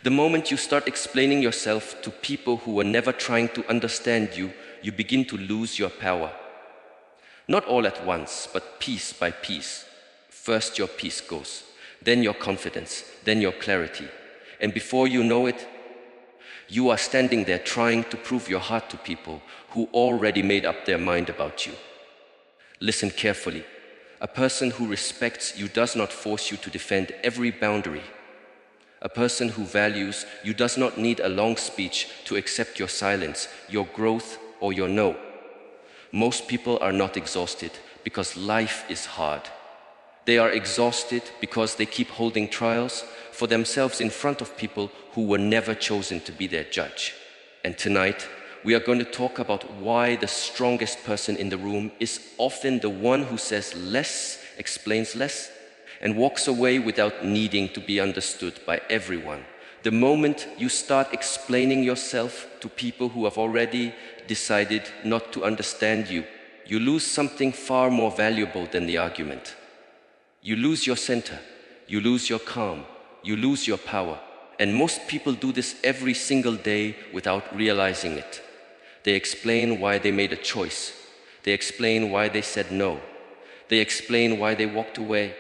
The moment you start explaining yourself to people who were never trying to understand you, you begin to lose your power. Not all at once, but piece by piece. First your peace goes, then your confidence, then your clarity. And before you know it, you are standing there trying to prove your heart to people who already made up their mind about you. Listen carefully. A person who respects you does not force you to defend every boundary. A person who values you does not need a long speech to accept your silence, your growth, or your no. Most people are not exhausted because life is hard. They are exhausted because they keep holding trials for themselves in front of people who were never chosen to be their judge. And tonight, we are going to talk about why the strongest person in the room is often the one who says less, explains less, and walks away without needing to be understood by everyone. The moment you start explaining yourself to people who have already decided not to understand you, you lose something far more valuable than the argument. You lose your center, you lose your calm, you lose your power. And most people do this every single day without realizing it. They explain why they made a choice. They explain why they said no. They explain why they walked away.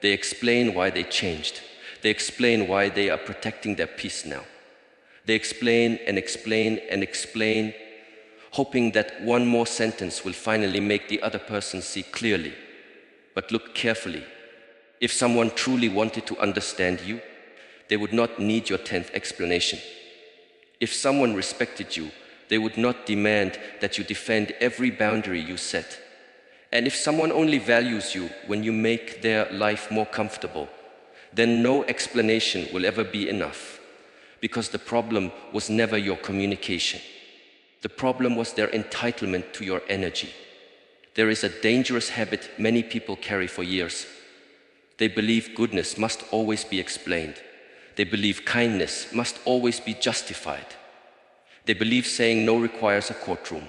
They explain why they changed. They explain why they are protecting their peace now. They explain and explain and explain, hoping that one more sentence will finally make the other person see clearly. But look carefully. If someone truly wanted to understand you, they would not need your 10th explanation. If someone respected you, they would not demand that you defend every boundary you set. And if someone only values you when you make their life more comfortable, then no explanation will ever be enough, because the problem was never your communication. The problem was their entitlement to your energy. There is a dangerous habit many people carry for years. They believe goodness must always be explained. They believe kindness must always be justified. They believe saying no requires a courtroom.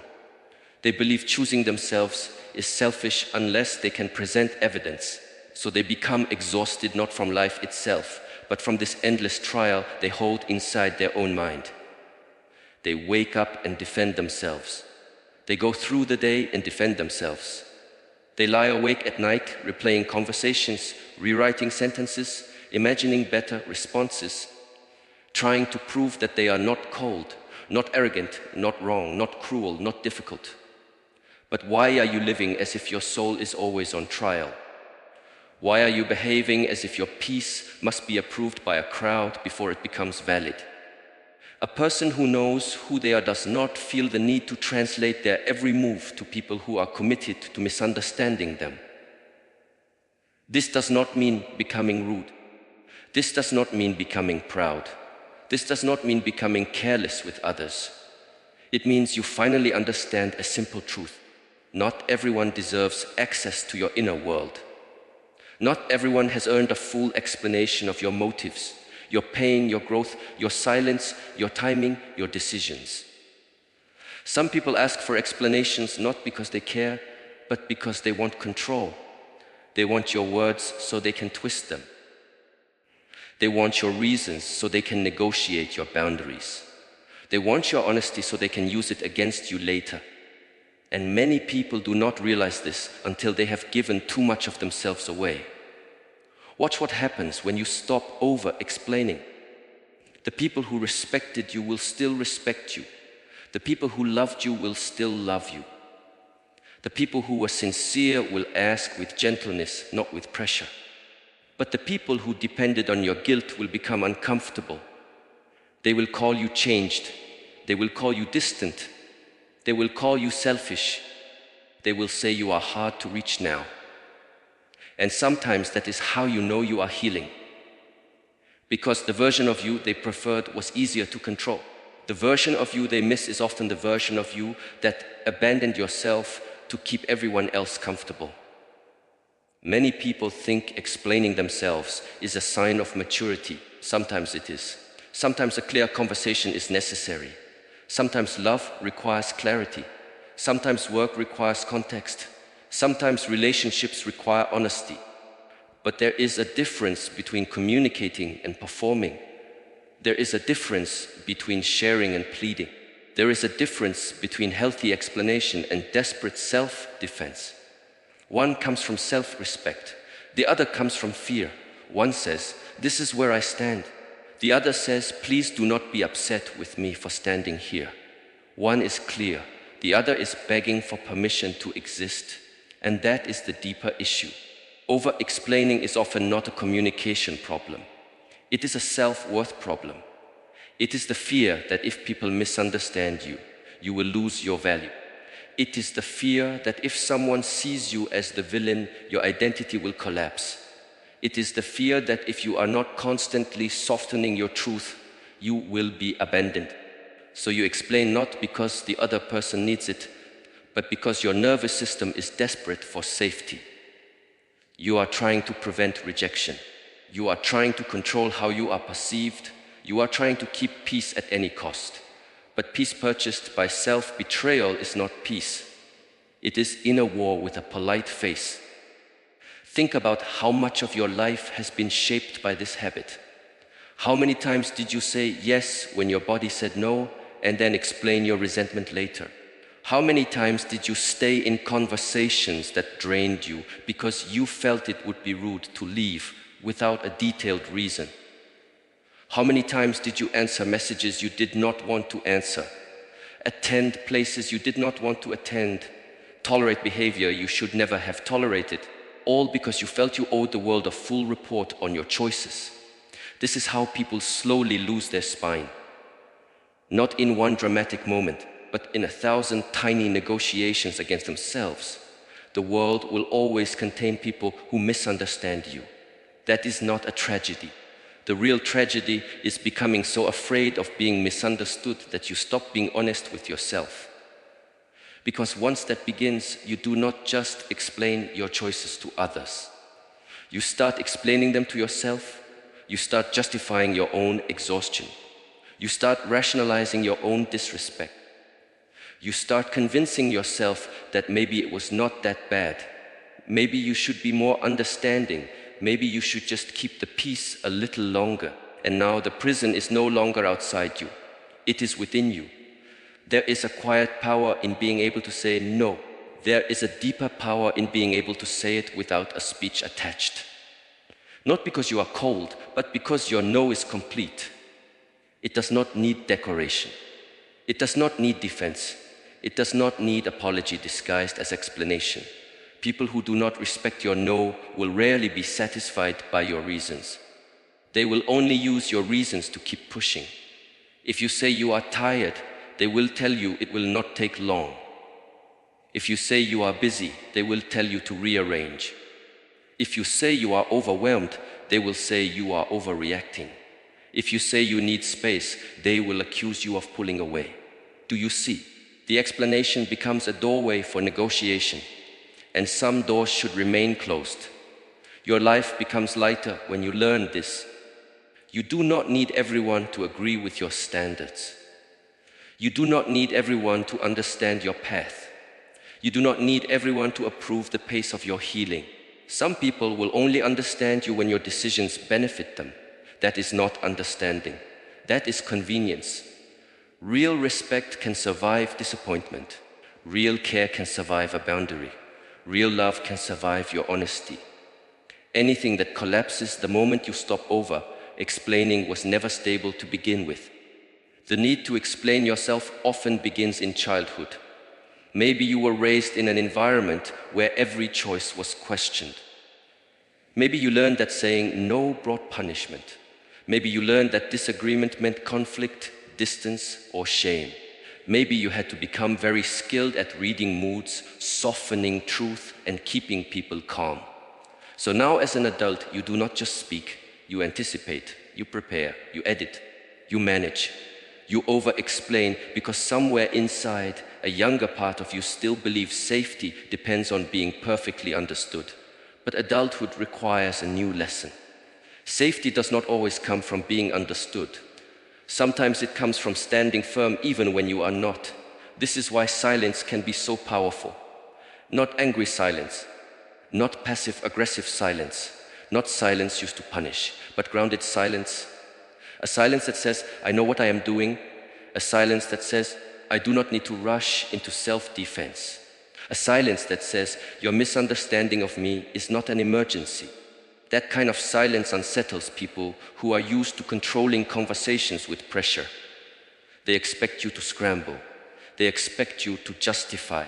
They believe choosing themselves is selfish unless they can present evidence. So they become exhausted not from life itself, but from this endless trial they hold inside their own mind. They wake up and defend themselves. They go through the day and defend themselves. They lie awake at night, replaying conversations, rewriting sentences, imagining better responses, trying to prove that they are not cold, not arrogant, not wrong, not cruel, not difficult. But why are you living as if your soul is always on trial? Why are you behaving as if your peace must be approved by a crowd before it becomes valid? A person who knows who they are does not feel the need to translate their every move to people who are committed to misunderstanding them. This does not mean becoming rude. This does not mean becoming proud. This does not mean becoming careless with others. It means you finally understand a simple truth. Not everyone deserves access to your inner world. Not everyone has earned a full explanation of your motives, your pain, your growth, your silence, your timing, your decisions. Some people ask for explanations not because they care, but because they want control. They want your words so they can twist them. They want your reasons so they can negotiate your boundaries. They want your honesty so they can use it against you later. And many people do not realize this until they have given too much of themselves away. Watch what happens when you stop over-explaining. The people who respected you will still respect you. The people who loved you will still love you. The people who were sincere will ask with gentleness, not with pressure. But the people who depended on your guilt will become uncomfortable. They will call you changed. They will call you distant. They will call you selfish. They will say you are hard to reach now. And sometimes that is how you know you are healing. Because the version of you they preferred was easier to control. The version of you they miss is often the version of you that abandoned yourself to keep everyone else comfortable. Many people think explaining themselves is a sign of maturity. Sometimes it is. Sometimes a clear conversation is necessary. Sometimes love requires clarity. Sometimes work requires context. Sometimes relationships require honesty. But there is a difference between communicating and performing. There is a difference between sharing and pleading. There is a difference between healthy explanation and desperate self-defense. One comes from self-respect. The other comes from fear. One says, "This is where I stand." The other says, "Please do not be upset with me for standing here." One is clear. The other is begging for permission to exist. And that is the deeper issue. Over-explaining is often not a communication problem. It is a self-worth problem. It is the fear that if people misunderstand you, you will lose your value. It is the fear that if someone sees you as the villain, your identity will collapse. It is the fear that if you are not constantly softening your truth, you will be abandoned. So you explain not because the other person needs it, but because your nervous system is desperate for safety. You are trying to prevent rejection. You are trying to control how you are perceived. You are trying to keep peace at any cost. But peace purchased by self-betrayal is not peace. It is inner war with a polite face. Think about how much of your life has been shaped by this habit. How many times did you say yes when your body said no, and then explain your resentment later? How many times did you stay in conversations that drained you because you felt it would be rude to leave without a detailed reason? How many times did you answer messages you did not want to answer, attend places you did not want to attend, tolerate behavior you should never have tolerated, all because you felt you owed the world a full report on your choices? This is how people slowly lose their spine. Not in one dramatic moment, but in 1,000 tiny negotiations against themselves. The world will always contain people who misunderstand you. That is not a tragedy. The real tragedy is becoming so afraid of being misunderstood that you stop being honest with yourself. Because once that begins, you do not just explain your choices to others. You start explaining them to yourself. You start justifying your own exhaustion. You start rationalizing your own disrespect. You start convincing yourself that maybe it was not that bad. Maybe you should be more understanding. Maybe you should just keep the peace a little longer. And now the prison is no longer outside you. It is within you. There is a quiet power in being able to say no. There is a deeper power in being able to say it without a speech attached. Not because you are cold, but because your no is complete. It does not need decoration. It does not need defense. It does not need apology disguised as explanation. People who do not respect your no will rarely be satisfied by your reasons. They will only use your reasons to keep pushing. If you say you are tired, they will tell you it will not take long. If you say you are busy, they will tell you to rearrange. If you say you are overwhelmed, they will say you are overreacting. If you say you need space, they will accuse you of pulling away. Do you see? The explanation becomes a doorway for negotiation, and some doors should remain closed. Your life becomes lighter when you learn this. You do not need everyone to agree with your standards. You do not need everyone to understand your path. You do not need everyone to approve the pace of your healing. Some people will only understand you when your decisions benefit them. That is not understanding. That is convenience. Real respect can survive disappointment. Real care can survive a boundary. Real love can survive your honesty. Anything that collapses the moment you stop over explaining was never stable to begin with. The need to explain yourself often begins in childhood. Maybe you were raised in an environment where every choice was questioned. Maybe you learned that saying no brought punishment. Maybe you learned that disagreement meant conflict, distance, or shame. Maybe you had to become very skilled at reading moods, softening truth, and keeping people calm. So now as an adult, you do not just speak, you anticipate, you prepare, you edit, you manage. You over-explain because somewhere inside, a younger part of you still believes safety depends on being perfectly understood. But adulthood requires a new lesson. Safety does not always come from being understood. Sometimes it comes from standing firm even when you are not. This is why silence can be so powerful. Not angry silence, not passive-aggressive silence, not silence used to punish, but grounded silence. A silence that says, I know what I am doing. A silence that says, I do not need to rush into self-defense. A silence that says, your misunderstanding of me is not an emergency. That kind of silence unsettles people who are used to controlling conversations with pressure. They expect you to scramble. They expect you to justify.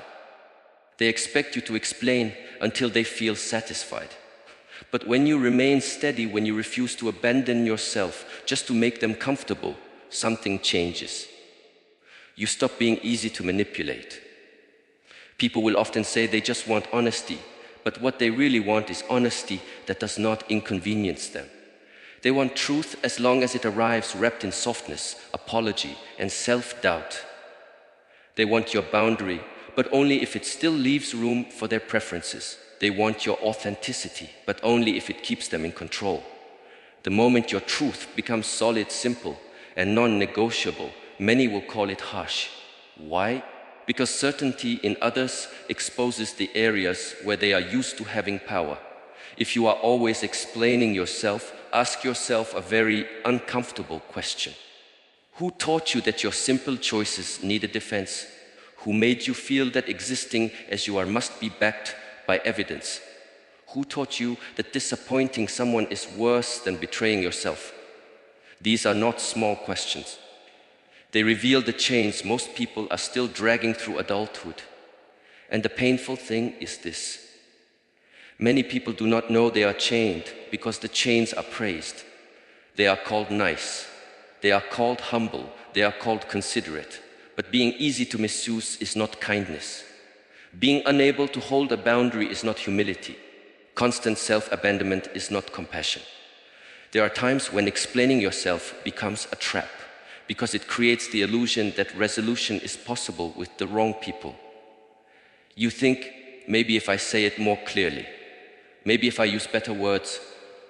They expect you to explain until they feel satisfied. But when you remain steady, when you refuse to abandon yourself just to make them comfortable, something changes. You stop being easy to manipulate. People will often say they just want honesty, but what they really want is honesty that does not inconvenience them. They want truth as long as it arrives wrapped in softness, apology, and self-doubt. They want your boundary, but only if it still leaves room for their preferences. They want your authenticity, but only if it keeps them in control. The moment your truth becomes solid, simple, and non-negotiable, many will call it harsh. Why? Because certainty in others exposes the areas where they are used to having power. If you are always explaining yourself, ask yourself a very uncomfortable question. Who taught you that your simple choices need a defense? Who made you feel that existing as you are must be backed by evidence? Who taught you that disappointing someone is worse than betraying yourself? These are not small questions. They reveal the chains most people are still dragging through adulthood. And the painful thing is this. Many people do not know they are chained because the chains are praised. They are called nice. They are called humble. They are called considerate. But being easy to misuse is not kindness. Being unable to hold a boundary is not humility. Constant self-abandonment is not compassion. There are times when explaining yourself becomes a trap because it creates the illusion that resolution is possible with the wrong people. You think, maybe if I say it more clearly, maybe if I use better words,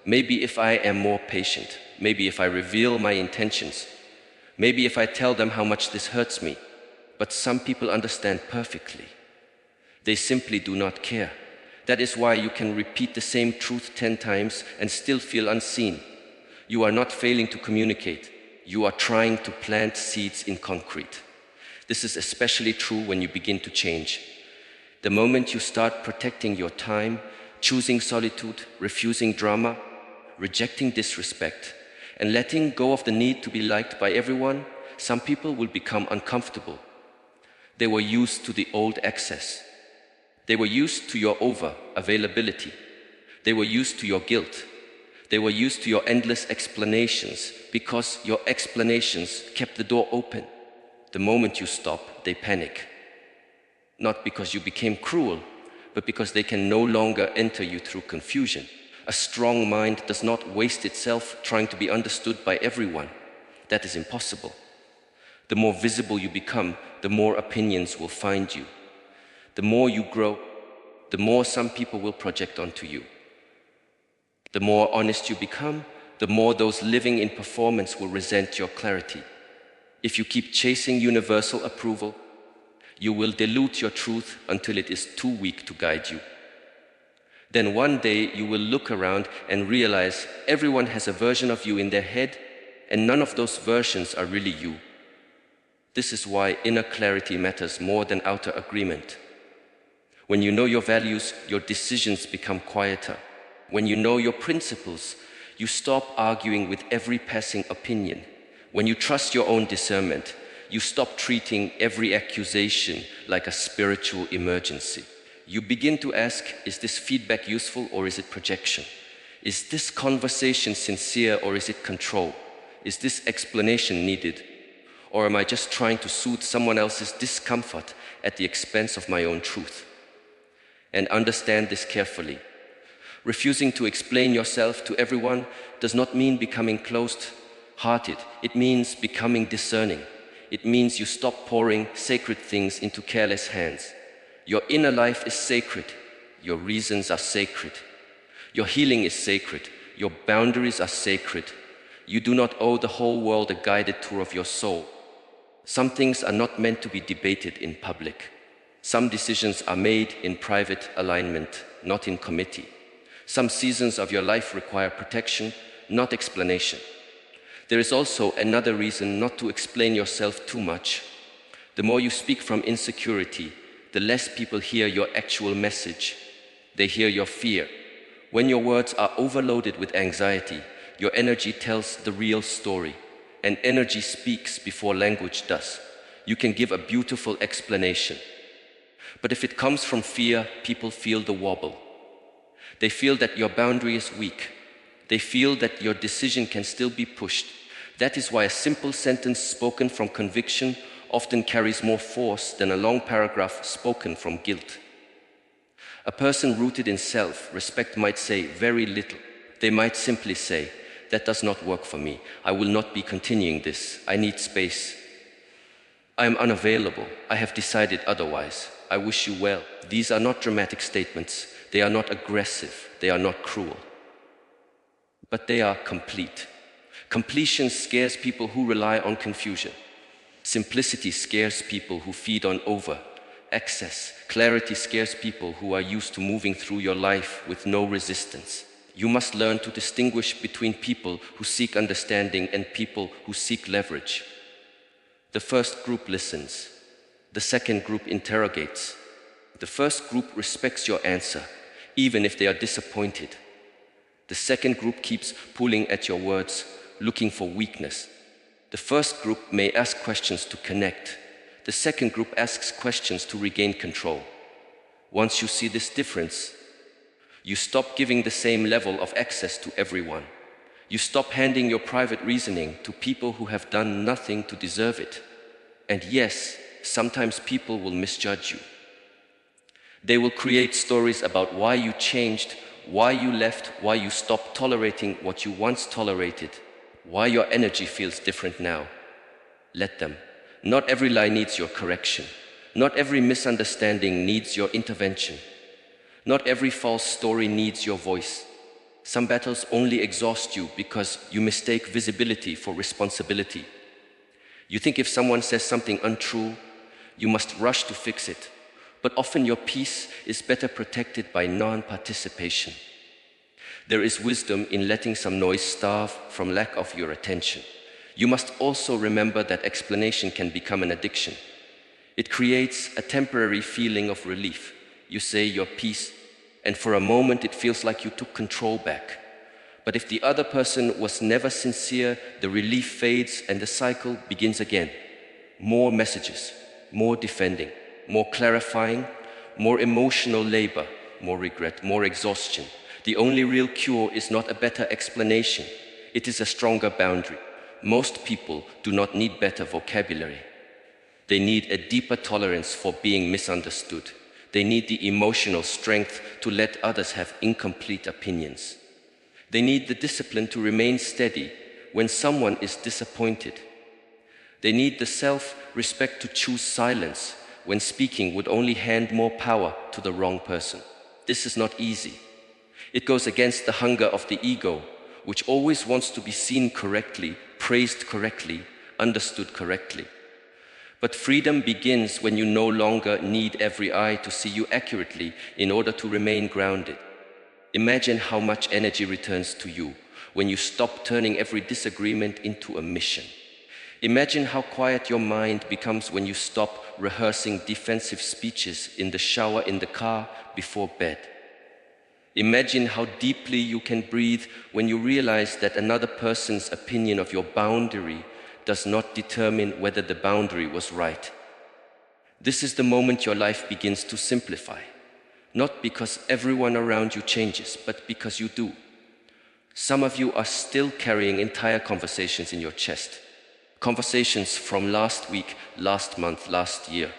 maybe if I am more patient, maybe if I reveal my intentions, maybe if I tell them how much this hurts me. But some people understand perfectly. They simply do not care. That is why you can repeat the same truth 10 times and still feel unseen. You are not failing to communicate. You are trying to plant seeds in concrete. This is especially true when you begin to change. The moment you start protecting your time, choosing solitude, refusing drama, rejecting disrespect, and letting go of the need to be liked by everyone, some people will become uncomfortable. They were used to the old access. They were used to your over-availability. They were used to your guilt. They were used to your endless explanations because your explanations kept the door open. The moment you stop, they panic. Not because you became cruel, but because they can no longer enter you through confusion. A strong mind does not waste itself trying to be understood by everyone. That is impossible. The more visible you become, the more opinions will find you. The more you grow, the more some people will project onto you. The more honest you become, the more those living in performance will resent your clarity. If you keep chasing universal approval, you will dilute your truth until it is too weak to guide you. Then one day you will look around and realize everyone has a version of you in their head, and none of those versions are really you. This is why inner clarity matters more than outer agreement. When you know your values, your decisions become quieter. When you know your principles, you stop arguing with every passing opinion. When you trust your own discernment, you stop treating every accusation like a spiritual emergency. You begin to ask, is this feedback useful or is it projection? Is this conversation sincere or is it control? Is this explanation needed? Or am I just trying to soothe someone else's discomfort at the expense of my own truth? And understand this carefully. Refusing to explain yourself to everyone does not mean becoming closed-hearted. It means becoming discerning. It means you stop pouring sacred things into careless hands. Your inner life is sacred. Your reasons are sacred. Your healing is sacred. Your boundaries are sacred. You do not owe the whole world a guided tour of your soul. Some things are not meant to be debated in public. Some decisions are made in private alignment, not in committee. Some seasons of your life require protection, not explanation. There is also another reason not to explain yourself too much. The more you speak from insecurity, the less people hear your actual message. They hear your fear. When your words are overloaded with anxiety, your energy tells the real story, and energy speaks before language does. You can give a beautiful explanation. But if it comes from fear, people feel the wobble. They feel that your boundary is weak. They feel that your decision can still be pushed. That is why a simple sentence spoken from conviction often carries more force than a long paragraph spoken from guilt. A person rooted in self-respect might say very little. They might simply say, "That does not work for me. I will not be continuing this. I need space. I am unavailable. I have decided otherwise. I wish you well." These are not dramatic statements. They are not aggressive. They are not cruel. But they are complete. Completion scares people who rely on confusion. Simplicity scares people who feed on excess. Clarity scares people who are used to moving through your life with no resistance. You must learn to distinguish between people who seek understanding and people who seek leverage. The first group listens. The second group interrogates. The first group respects your answer, even if they are disappointed. The second group keeps pulling at your words, looking for weakness. The first group may ask questions to connect. The second group asks questions to regain control. Once you see this difference, you stop giving the same level of access to everyone. You stop handing your private reasoning to people who have done nothing to deserve it. And yes, sometimes people will misjudge you. They will create stories about why you changed, why you left, why you stopped tolerating what you once tolerated, why your energy feels different now. Let them. Not every lie needs your correction. Not every misunderstanding needs your intervention. Not every false story needs your voice. Some battles only exhaust you because you mistake visibility for responsibility. You think if someone says something untrue, you must rush to fix it. But often your peace is better protected by non-participation. There is wisdom in letting some noise starve from lack of your attention. You must also remember that explanation can become an addiction. It creates a temporary feeling of relief. You say your piece, and for a moment it feels like you took control back. But if the other person was never sincere, the relief fades and the cycle begins again. More messages, more defending, more clarifying, more emotional labor, more regret, more exhaustion. The only real cure is not a better explanation. It is a stronger boundary. Most people do not need better vocabulary. They need a deeper tolerance for being misunderstood. They need the emotional strength to let others have incomplete opinions. They need the discipline to remain steady when someone is disappointed. They need the self-respect to choose silence when speaking would only hand more power to the wrong person. This is not easy. It goes against the hunger of the ego, which always wants to be seen correctly, praised correctly, understood correctly. But freedom begins when you no longer need every eye to see you accurately in order to remain grounded. Imagine how much energy returns to you when you stop turning every disagreement into a mission. Imagine how quiet your mind becomes when you stop rehearsing defensive speeches in the shower, in the car, before bed. Imagine how deeply you can breathe when you realize that another person's opinion of your boundary does not determine whether the boundary was right. This is the moment your life begins to simplify. Not because everyone around you changes, but because you do. Some of you are still carrying entire conversations in your chest. Conversations from last week, last month, last year.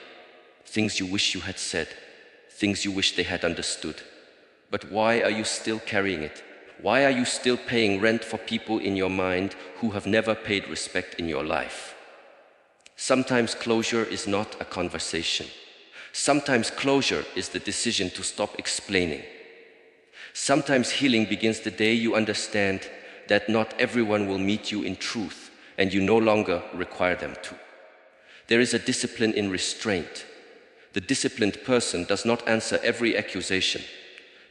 Things you wish you had said. Things you wish they had understood. But why are you still carrying it? Why are you still paying rent for people in your mind who have never paid respect in your life? Sometimes closure is not a conversation. Sometimes closure is the decision to stop explaining. Sometimes healing begins the day you understand that not everyone will meet you in truth, and you no longer require them to. There is a discipline in restraint. The disciplined person does not answer every accusation.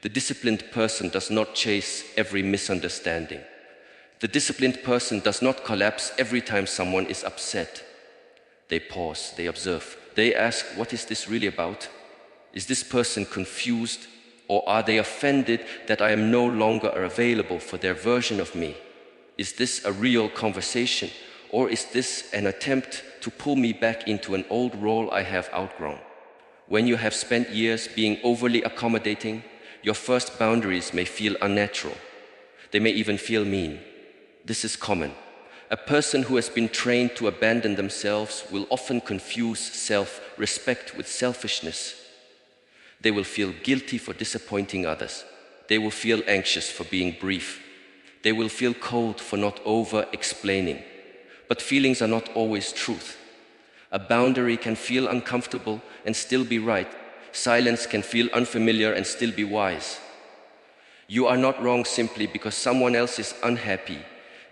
The disciplined person does not chase every misunderstanding. The disciplined person does not collapse every time someone is upset. They pause, they observe, they ask, what is this really about? Is this person confused, or are they offended that I am no longer available for their version of me? Is this a real conversation, or is this an attempt to pull me back into an old role I have outgrown? When you have spent years being overly accommodating, your first boundaries may feel unnatural. They may even feel mean. This is common. A person who has been trained to abandon themselves will often confuse self-respect with selfishness. They will feel guilty for disappointing others. They will feel anxious for being brief. They will feel cold for not over-explaining. But feelings are not always truth. A boundary can feel uncomfortable and still be right. Silence can feel unfamiliar and still be wise. You are not wrong simply because someone else is unhappy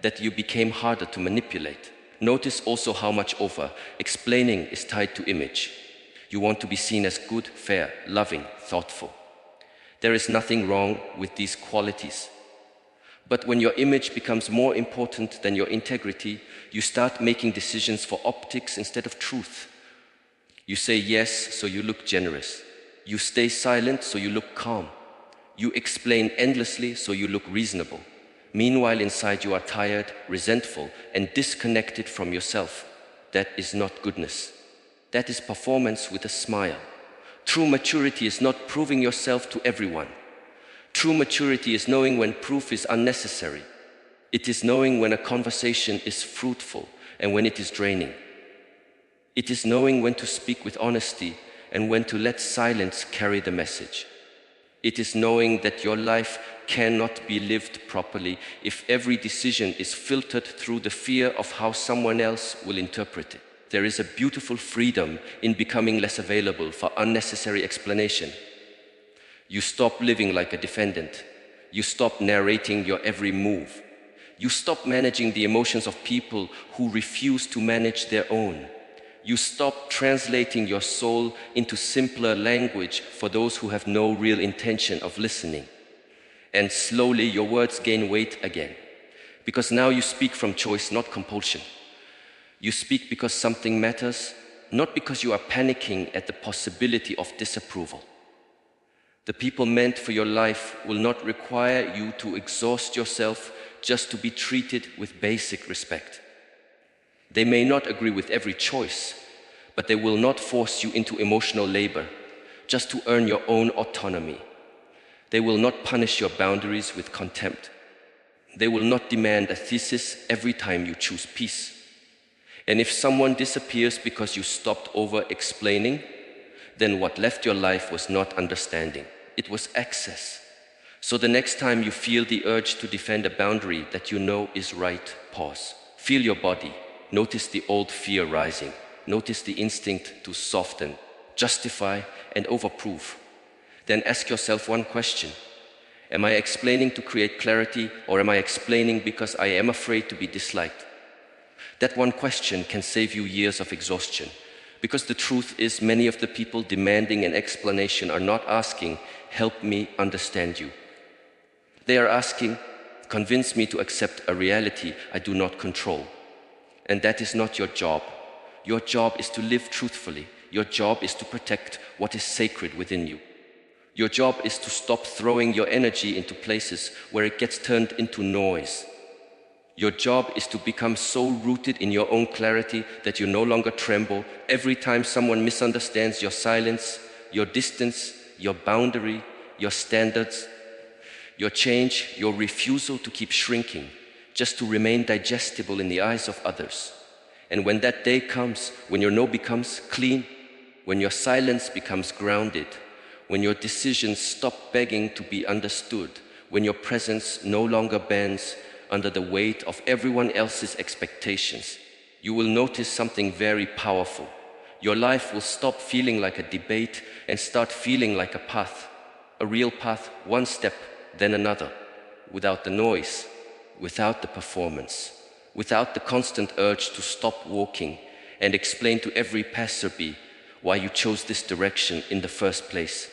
that you became harder to manipulate. Notice also how much over-explaining is tied to image. You want to be seen as good, fair, loving, thoughtful. There is nothing wrong with these qualities. But when your image becomes more important than your integrity, you start making decisions for optics instead of truth. You say yes, so you look generous. You stay silent, so you look calm. You explain endlessly, so you look reasonable. Meanwhile, inside you are tired, resentful, and disconnected from yourself. That is not goodness. That is performance with a smile. True maturity is not proving yourself to everyone. True maturity is knowing when proof is unnecessary. It is knowing when a conversation is fruitful and when it is draining. It is knowing when to speak with honesty and when to let silence carry the message. It is knowing that your life cannot be lived properly if every decision is filtered through the fear of how someone else will interpret it. There is a beautiful freedom in becoming less available for unnecessary explanation. You stop living like a defendant. You stop narrating your every move. You stop managing the emotions of people who refuse to manage their own. You stop translating your soul into simpler language for those who have no real intention of listening. And slowly your words gain weight again, because now you speak from choice, not compulsion. You speak because something matters, not because you are panicking at the possibility of disapproval. The people meant for your life will not require you to exhaust yourself just to be treated with basic respect. They may not agree with every choice, but they will not force you into emotional labor just to earn your own autonomy. They will not punish your boundaries with contempt. They will not demand a thesis every time you choose peace. And if someone disappears because you stopped over-explaining, then what left your life was not understanding. It was access. So the next time you feel the urge to defend a boundary that you know is right, pause. Feel your body. Notice the old fear rising. Notice the instinct to soften, justify, and overprove. Then ask yourself one question. Am I explaining to create clarity, or am I explaining because I am afraid to be disliked? That one question can save you years of exhaustion, because the truth is many of the people demanding an explanation are not asking, help me understand you. They are asking, convince me to accept a reality I do not control. And that is not your job. Your job is to live truthfully. Your job is to protect what is sacred within you. Your job is to stop throwing your energy into places where it gets turned into noise. Your job is to become so rooted in your own clarity that you no longer tremble every time someone misunderstands your silence, your distance, your boundary, your standards, your change, your refusal to keep shrinking, just to remain digestible in the eyes of others. And when that day comes, when your no becomes clean, when your silence becomes grounded, when your decisions stop begging to be understood, when your presence no longer bends under the weight of everyone else's expectations, you will notice something very powerful. Your life will stop feeling like a debate and start feeling like a path, a real path, one step, then another, without the noise, without the performance, without the constant urge to stop walking and explain to every passerby why you chose this direction in the first place.